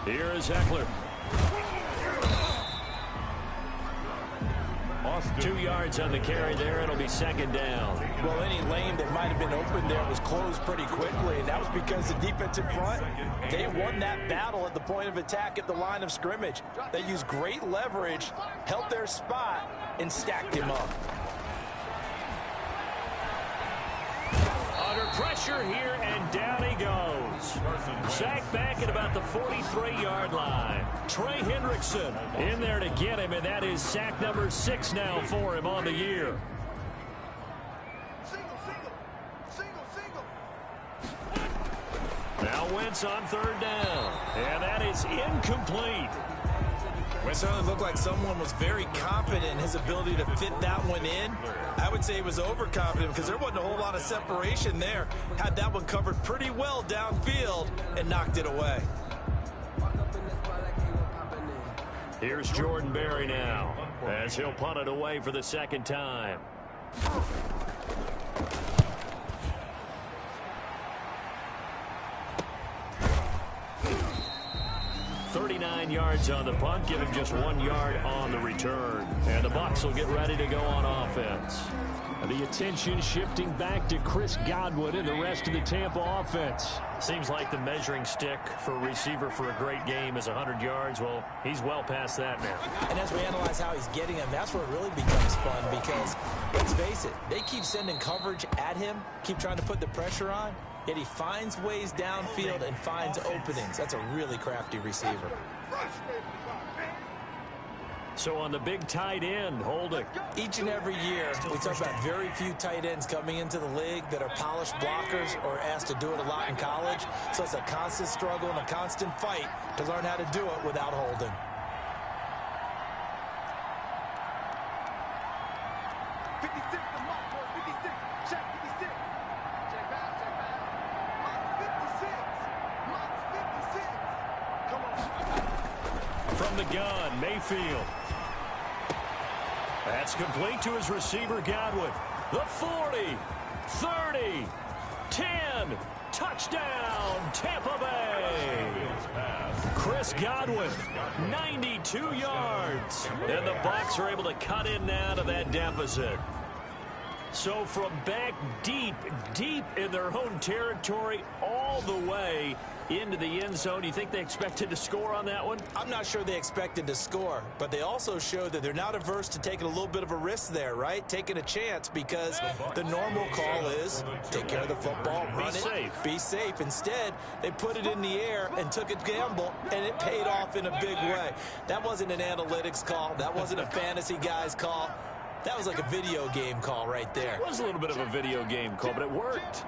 Here is Eckler. 2 yards on the carry there. It'll be 2nd down. Well, any lane that might have been open there was closed pretty quickly, and that was because the defensive front, they won that battle at the point of attack at the line of scrimmage. They used great leverage, held their spot, and stacked him up. Under pressure here, and down he goes. Sacked back at about the 43-yard line. Trey Hendrickson in there to get him, and that is sack number 6 now for him on the year. Now Wentz on 3rd down, and that is incomplete. It certainly looked like someone was very confident in his ability to fit that one in. I would say he was overconfident because there wasn't a whole lot of separation there. Had that one covered pretty well downfield and knocked it away. Here's Jordan Berry now as he'll punt it away for the 2nd time. 39 yards on the punt, give him just 1 yard on the return. And the Bucks will get ready to go on offense. The attention shifting back to Chris Godwin and the rest of the Tampa offense. Seems like the measuring stick for a receiver for a great game is 100 yards. Well, he's well past that now. And as we analyze how he's getting them, that's where it really becomes fun because, let's face it, they keep sending coverage at him, keep trying to put the pressure on, yet he finds ways downfield and finds openings. That's a really crafty receiver. So on the big tight end, Holding. Each and every year, we talk about very few tight ends coming into the league that are polished blockers or asked to do it a lot in college. So it's a constant struggle and a constant fight to learn how to do it without Holding. From the gun, Mayfield. That's complete to his receiver, Godwin. The 40, 30, 10, touchdown, Tampa Bay. Chris Godwin, 92 yards. And the Bucks are able to cut in now to that deficit. So from back deep in their own territory all the way into the end zone, you think they expected to score on that one? I'm not sure they expected to score, but they also showed that they're not averse to taking a little bit of a risk there, right? Taking a chance because the normal call is take care of the football, run it, be safe. Instead, they put it in the air and took a gamble, and it paid off in a big way. That wasn't an analytics call. That wasn't a fantasy guy's call. That was like a video game call right there. It was a little bit of a video game call, but it worked.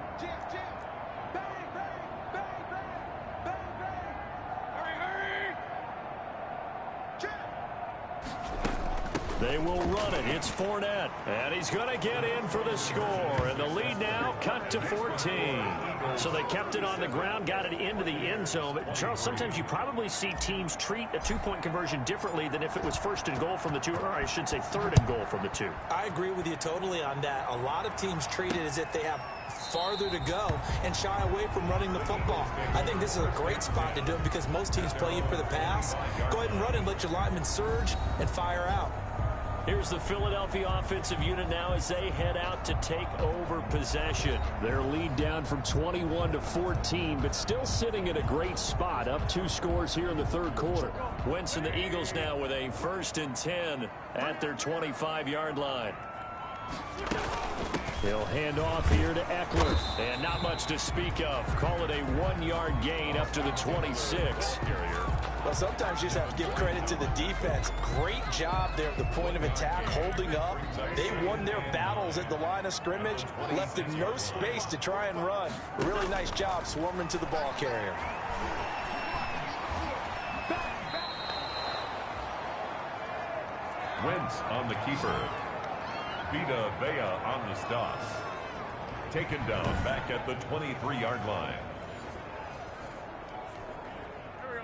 They will run it. It's Fournette. And he's going to get in for the score. And the lead now cut to 14. So they kept it on the ground, got it into the end zone. But, Charles, sometimes you probably see teams treat a two-point conversion differently than if it was first and goal from the 2, or I should say third and goal from the 2. I agree with you totally on that. A lot of teams treat it as if they have farther to go and shy away from running the football. I think this is a great spot to do it because most teams play you for the pass. Go ahead and run and let your linemen surge and fire out. Here's the Philadelphia offensive unit now as they head out to take over possession. Their lead down from 21 to 14, but still sitting in a great spot, up 2 scores here in the third quarter. Wentz and the Eagles now with a 1st and 10 at their 25-yard line. He'll hand off here to Eckler. And not much to speak of. Call it a 1-yard gain up to the 26. Well, sometimes you just have to give credit to the defense. Great job there at the point of attack, holding up. They won their battles at the line of scrimmage, left them no space to try and run. Really nice job swarming to the ball carrier. Wentz on the keeper. Vita Vea on the stop. Taken down back at the 23-yard line.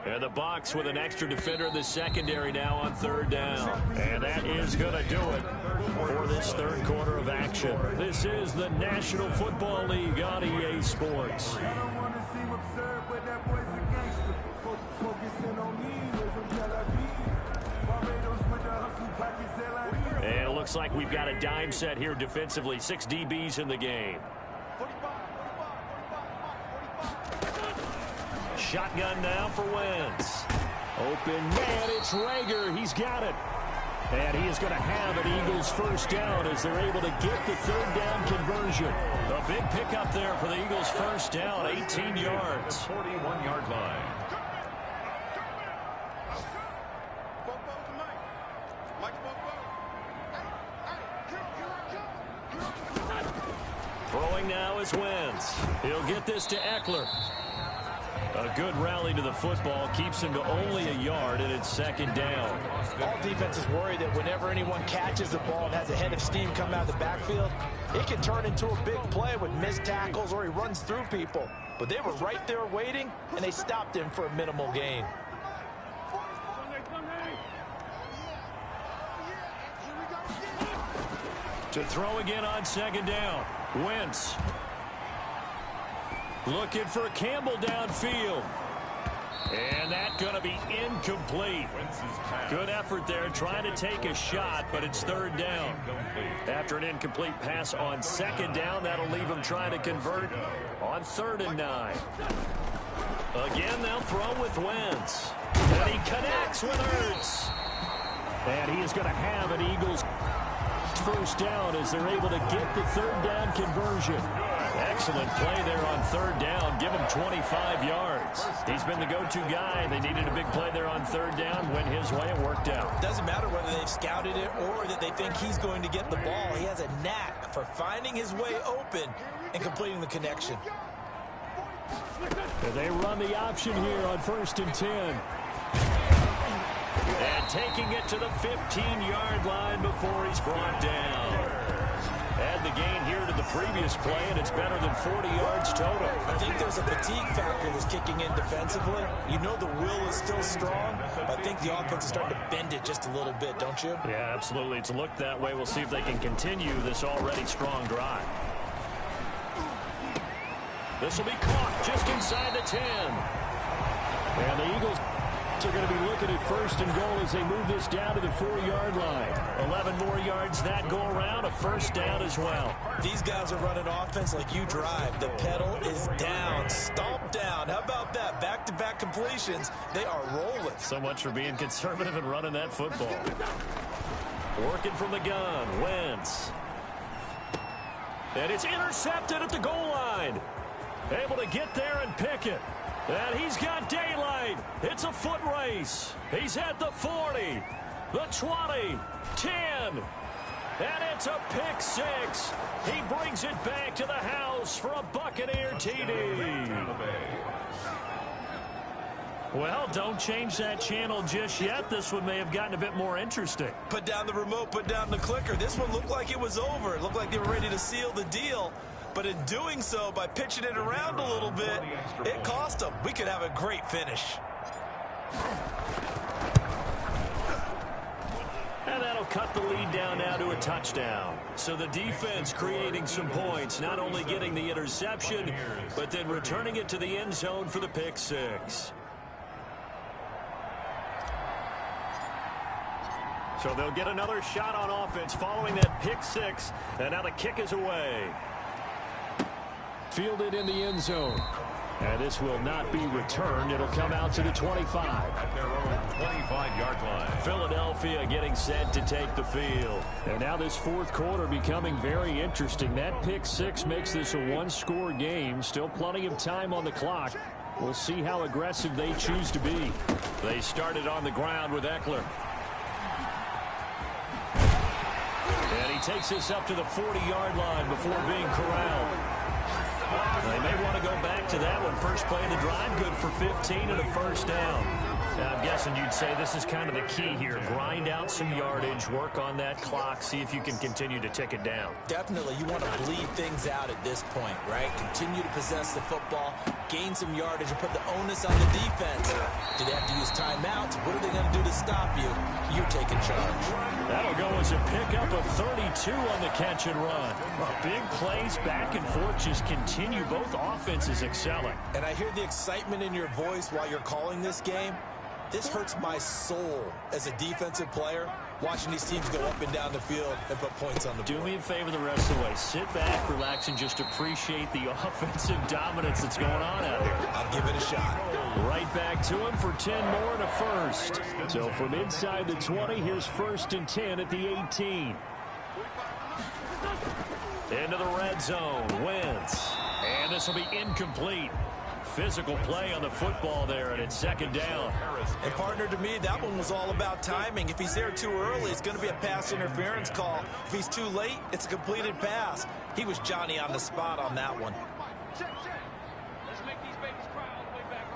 And the Bucks with an extra defender in the secondary now on 3rd down. And that is going to do it for this third quarter of action. This is the National Football League on EA Sports. And it looks like we've got a dime set here defensively. 6 DBs in the game. Shotgun now for Wentz. Open man, it's Rager. He's got it. And he is going to have an Eagles 1st down as they're able to get the 3rd down conversion. A big pickup there for the Eagles 1st down, 18 yards. 41-yard line. Throwing now is Wentz. He'll get this to Eckler. A good rally to the football keeps him to only a yard, and it's 2nd down. All defenses worry that whenever anyone catches the ball and has a head of steam come out of the backfield, it can turn into a big play with missed tackles or he runs through people. But they were right there waiting, and they stopped him for a minimal gain. To throw again on 2nd down. Wentz. Looking for Campbell downfield. And that's going to be incomplete. Good effort there trying to take a shot, but it's 3rd down. After an incomplete pass on 2nd down, that'll leave him trying to convert on 3rd and 9. Again, they'll throw with Wentz. And he connects with Ertz. And he is going to have an Eagles 1st down as they're able to get the 3rd down conversion. Excellent play there on 3rd down. Give him 25 yards. He's been the go-to guy. They needed a big play there on 3rd down. Went his way. It worked out. Doesn't matter whether they've scouted it or that they think he's going to get the ball. He has a knack for finding his way open and completing the connection. And they run the option here on 1st and 10. And taking it to the 15-yard line before he's brought down. Add the gain here to the previous play, and it's better than 40 yards total. I think there's a fatigue factor that's kicking in defensively. You know the will is still strong, but I think the offense is starting to bend it just a little bit, don't you? Yeah, absolutely. It's looked that way. We'll see if they can continue this already strong drive. This will be caught just inside the 10. And the Eagles are going to be looking at 1st and goal as they move this down to the 4-yard line. 11 more yards that go around, a 1st down as well. These guys are running offense like you drive. The pedal is down, stomped down. How about that? Back-to-back completions. They are rolling. So much for being conservative and running that football. Working from the gun, Wentz. And it's intercepted at the goal line. Able to get there and pick it. And he's got daylight. It's a foot race. He's at the 40, the 20, 10. And it's a pick 6. He brings it back to the house for a Buccaneer TD. Well, don't change that channel just yet. This one may have gotten a bit more interesting. Put down the remote, put down the clicker. This one looked like it was over. It looked like they were ready to seal the deal. But in doing so, by pitching it around a little bit, it cost them. We could have a great finish. And that'll cut the lead down now to a touchdown. So the defense creating some points, not only getting the interception, but then returning it to the end zone for the pick six. So they'll get another shot on offense following that pick six. And now the kick is away. Fielded in the end zone. And this will not be returned. It'll come out to the 25. At their own 25-yard line. Philadelphia getting set to take the field. And now this fourth quarter becoming very interesting. That pick six makes this a one-score game. Still plenty of time on the clock. We'll see how aggressive they choose to be. They started on the ground with Eckler. And he takes this up to the 40-yard line before being corralled. They may want to go back to that one. First play of the drive, good for 15 and a first down. Now, I'm guessing you'd say this is kind of the key here. Grind out some yardage, work on that clock, see if you can continue to tick it down. Definitely, you want to bleed things out at this point, right? Continue to possess the football, gain some yardage, and put the onus on the defense. Do they have to use timeouts? What are they going to do to stop you? You're taking charge. That'll go as a pickup of 32 on the catch and run. Big plays back and forth just continue. Both offenses excelling. And I hear the excitement in your voice while you're calling this game. This hurts my soul as a defensive player, watching these teams go up and down the field and put points on the board. Do me a favor the rest of the way. Sit back, relax, and just appreciate the offensive dominance that's going on out here. I'll give it a shot. Right back to him for 10 more and a first. So from inside the 20, here's 1st and 10 at the 18. Into the red zone, Wentz. And this will be incomplete. Physical play on the football there, and it's second down. And partner, to me, that one was all about timing. If he's there too early, it's going to be a pass interference call. If he's too late, it's a completed pass. He was Johnny on the spot on that one. Let's make these babies cry all the way back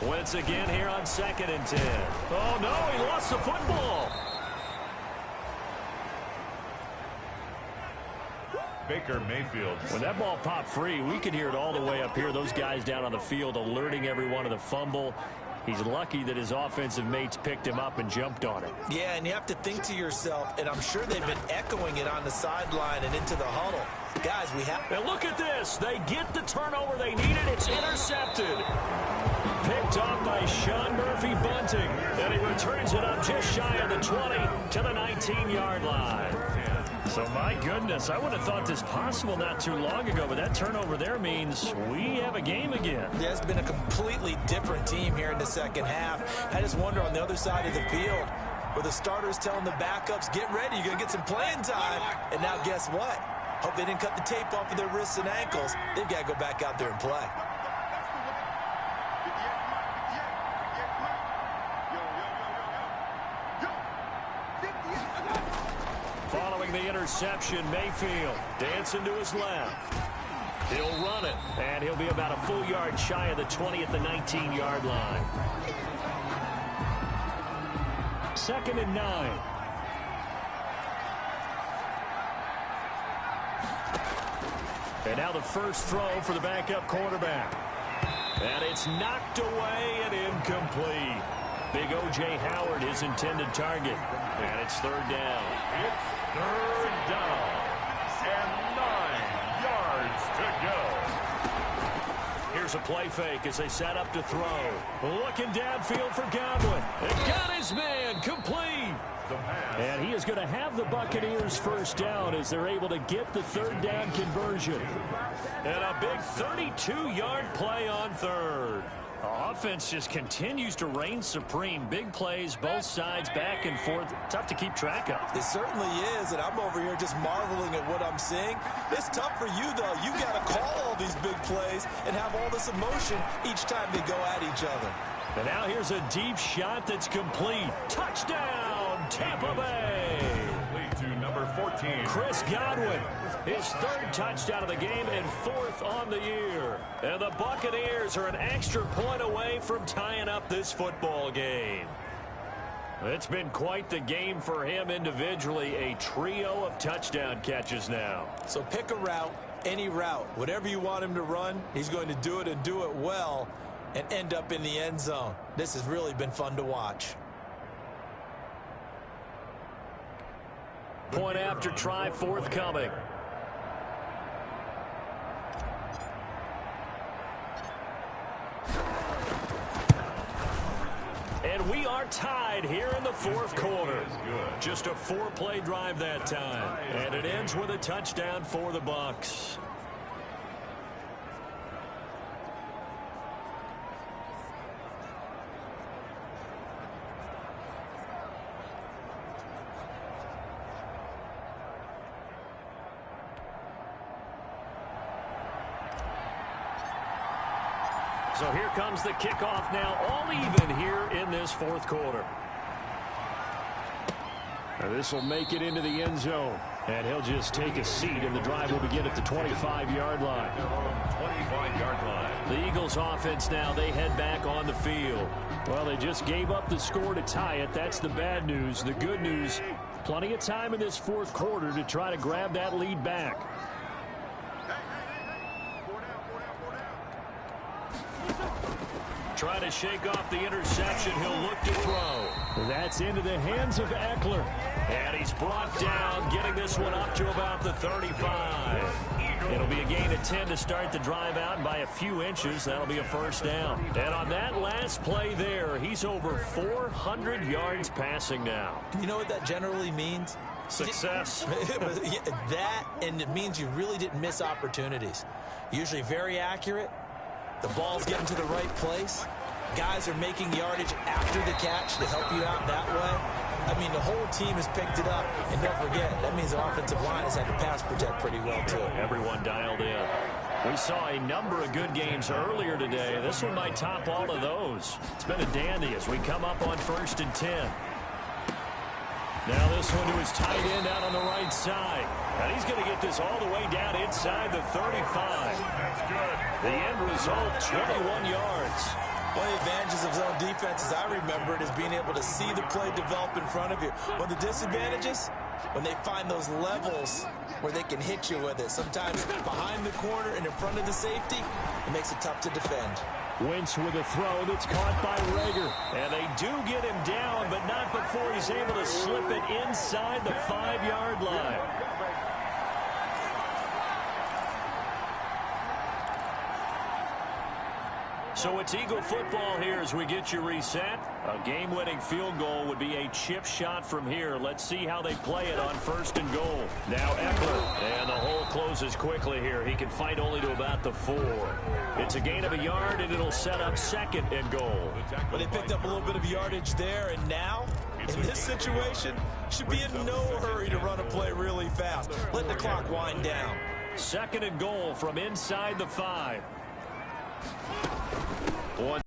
home. Wentz again here on 2nd and 10. Oh, no, he lost the football. Baker Mayfield. When that ball popped free, we could hear it all the way up here. Those guys down on the field alerting everyone of the fumble. He's lucky that his offensive mates picked him up and jumped on it. Yeah, and you have to think to yourself, and I'm sure they've been echoing it on the sideline and into the huddle. Guys, we have... And look at this. They get the turnover they needed. It's intercepted. Picked off by Sean Murphy-Bunting. And he returns it up just shy of the 20 to the 19-yard line. So, my goodness, I would have thought this possible not too long ago, but that turnover there means we have a game again. Yeah, it's been a completely different team here in the second half. I just wonder on the other side of the field, where the starters telling the backups, get ready, you're going to get some playing time. And now guess what? Hope they didn't cut the tape off of their wrists and ankles. They've got to go back out there and play. Following the interception, Mayfield dancing to his left. He'll run it, and he'll be about a full yard shy of the 20 at the 19-yard line. 2nd and 9. And now the first throw for the backup quarterback. And it's knocked away and incomplete. Big O.J. Howard, his intended target. And it's 3rd down. It's 3rd down. And 9 yards to go. Here's a play fake as they set up to throw. Looking downfield for Godwin. And got his man complete. And he is going to have the Buccaneers first down as they're able to get the 3rd down conversion. And a big 32-yard play on 3rd. Offense just continues to reign supreme. Big plays, both sides, back and forth. Tough to keep track of. It certainly is, and I'm over here just marveling at what I'm seeing. It's tough for you, though. You got to call all these big plays and have all this emotion each time they go at each other. And now here's a deep shot that's complete. Touchdown, Tampa Bay. Lead to number 14. Chris Godwin, his third touchdown of the game and fourth on the year. And the Buccaneers are an extra point away from tying up this football game. It's been quite the game for him individually, a trio of touchdown catches now. So pick a route, any route. Whatever you want him to run, he's going to do it and do it well and end up in the end zone. This has really been fun to watch. Point after try forthcoming. And we are tied here in the fourth quarter. Just a 4-play drive that time. And it ends with a touchdown for the Bucks. So here comes the kickoff now, all even here in this fourth quarter. This will make it into the end zone. And he'll just take a seat, and the drive will begin at the 25-yard line. 25-yard line. The Eagles offense now, they head back on the field. Well, they just gave up the score to tie it. That's the bad news. The good news, plenty of time in this fourth quarter to try to grab that lead back. Trying to shake off the interception. He'll look to throw. That's into the hands of Eckler. And he's brought down, getting this one up to about the 35. It'll be a gain of 10 to start the drive out, and by a few inches, that'll be a first down. And on that last play there, he's over 400 yards passing now. You know what that generally means? Success. That, and it means you really didn't miss opportunities. Usually very accurate. The ball's getting to the right place. Guys are making yardage after the catch to help you out that way. I mean, the whole team has picked it up. And don't forget, that means the offensive line has had to pass protect pretty well, too. Everyone dialed in. We saw a number of good games earlier today. This one might top all of those. It's been a dandy as we come up on 1st and 10. Now this one to his tight end out on the right side. And he's going to get this all the way down inside the 35. That's good. The end result, 21 yards. One of the advantages of zone defense, as I remember it, is being able to see the play develop in front of you. One of the disadvantages, when they find those levels where they can hit you with it. Sometimes behind the corner and in front of the safety, it makes it tough to defend. Wentz with a throw that's caught by Rager. And they do get him down, but not before he's able to slip it inside the 5-yard line. So it's Eagle football here as we get you reset. A game-winning field goal would be a chip shot from here. Let's see how they play it on 1st and goal. Now Eckler, and the hole closes quickly here. He can fight only to about the 4. It's a gain of a yard, and it'll set up 2nd and goal. Well, they picked up a little bit of yardage there, and now, in this situation, should be in no hurry to run a play really fast. Let the clock wind down. 2nd and goal from inside the 5. One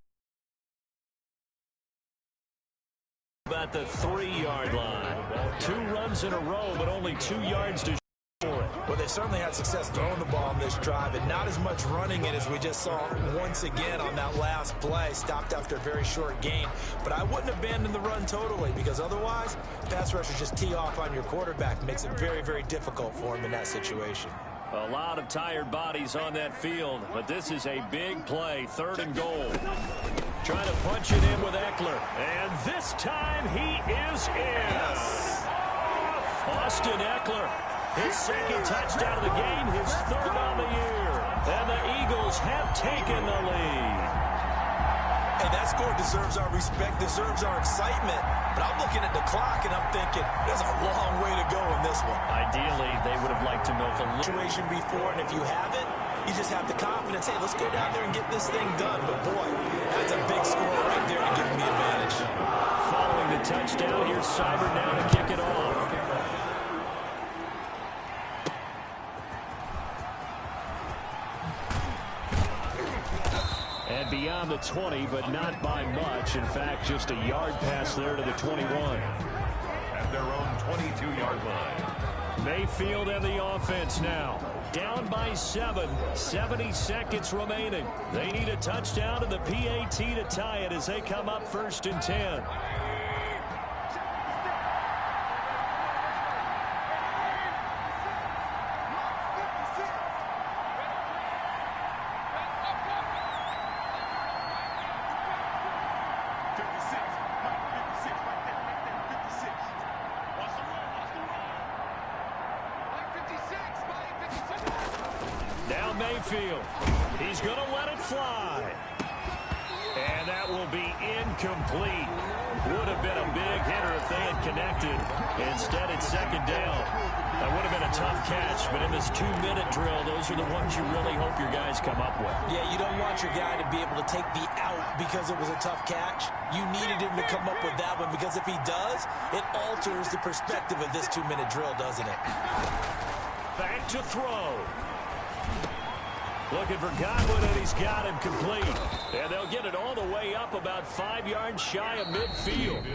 about the 3-yard line. 2 runs in a row, but only 2 yards to for it. Well, they certainly had success throwing the ball on this drive, and not as much running it as we just saw once again on that last play. Stopped after a very short gain. But I wouldn't abandon the run totally, because otherwise, pass rushers just tee off on your quarterback. Makes it very, very difficult for him in that situation. A lot of tired bodies on that field, but this is a big play, 3rd and goal. Trying to punch it in with Eckler, and this time he is in. Yes. Austin Eckler, his 2nd touchdown of the game, his 3rd on the year. And the Eagles have taken the lead. And that score deserves our respect, deserves our excitement. But I'm looking at the clock, and I'm thinking, there's a long way to go in this one. Ideally, they would have liked to milk a situation before, and if you haven't, you just have the confidence, hey, let's go down there and get this thing done. But, boy, that's a big score right there to give them the advantage. Following the touchdown, here's Cyber now to kick it off. And beyond the 20, but not by much. In fact, just a yard pass there to the 21. At their own 22-yard line. Mayfield and the offense now. Down by 7, 70 seconds remaining. They need a touchdown and the PAT to tie it as they come up 1st and 10. Now Mayfield. He's going to let it fly. And that will be incomplete. Would have been a big hitter if they had connected. Instead, it's 2nd down. That would have been a tough catch, but in this 2-minute drill, those are the ones you really hope your guys come up with. Yeah, you don't want your guy to be able to take the out because it was a tough catch. You needed him to come up with that one because if he does, it alters the perspective of this 2-minute drill, doesn't it? Back to throw. Looking for Godwin, and he's got him complete. And they'll get it all the way up about 5 yards shy of midfield.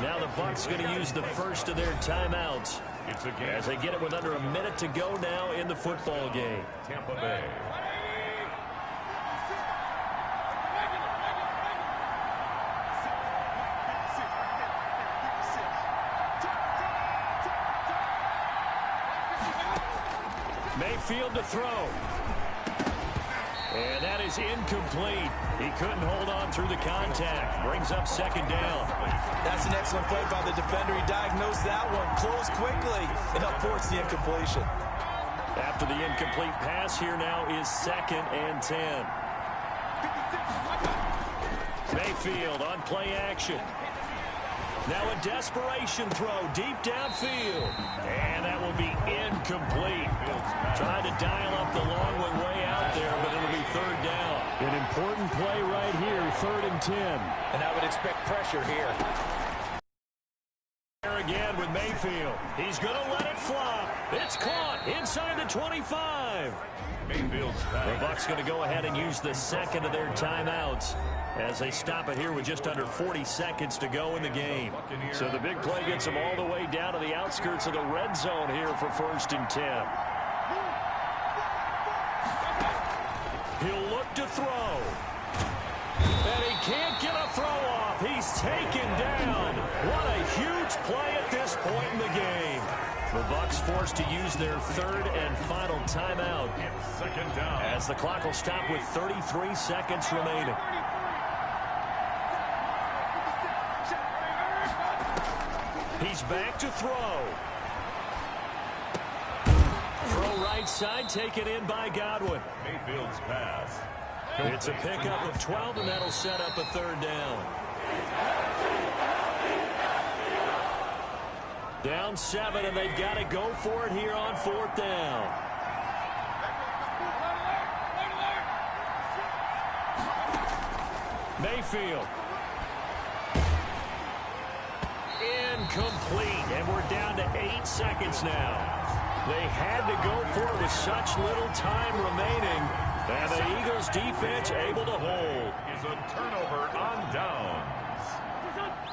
Now the Bucks going to use the first of their timeouts as they get it with under a minute to go now in the football game. Tampa Bay. Mayfield to throw. And that is incomplete. He couldn't hold on through the contact. Brings up 2nd down. That's an excellent play by the defender. He diagnosed that one, closed quickly, and forced the incompletion. After the incomplete pass, here now is 2nd and 10. Mayfield on play action. Now a desperation throw deep downfield. And that will be incomplete. Trying to dial up the long one way out there, but it'll be 3rd down. An important play right here, 3rd and 10. And I would expect pressure here. There again with Mayfield. He's going to let it flop. It's caught inside the 25. Mayfield's back. The Bucks going to go ahead and use the 2nd of their timeouts as they stop it here with just under 40 seconds to go in the game. So the big play gets them all the way down to the outskirts of the red zone here for 1st and 10. He'll look to throw. And he can't get a throw off. He's taken down. What a huge play at this point in the game. The Bucks forced to use their 3rd and final timeout. 2nd down. As the clock will stop with 33 seconds remaining. He's back to throw. Throw right side, taken in by Godwin. Mayfield's pass. It's a pickup of 12, and that'll set up a 3rd down. Down 7, and they've got to go for it here on 4th down. Mayfield. Incomplete, and we're down to 8 seconds now. They had to go for it with such little time remaining, and the Eagles defense able to hold. Is a turnover on downs.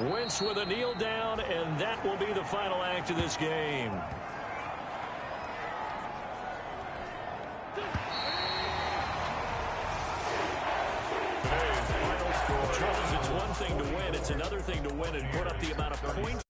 Wentz with a kneel down, and that will be the final act of this game. Trouble is, it's one thing to win, it's another thing to win and put up the amount of points.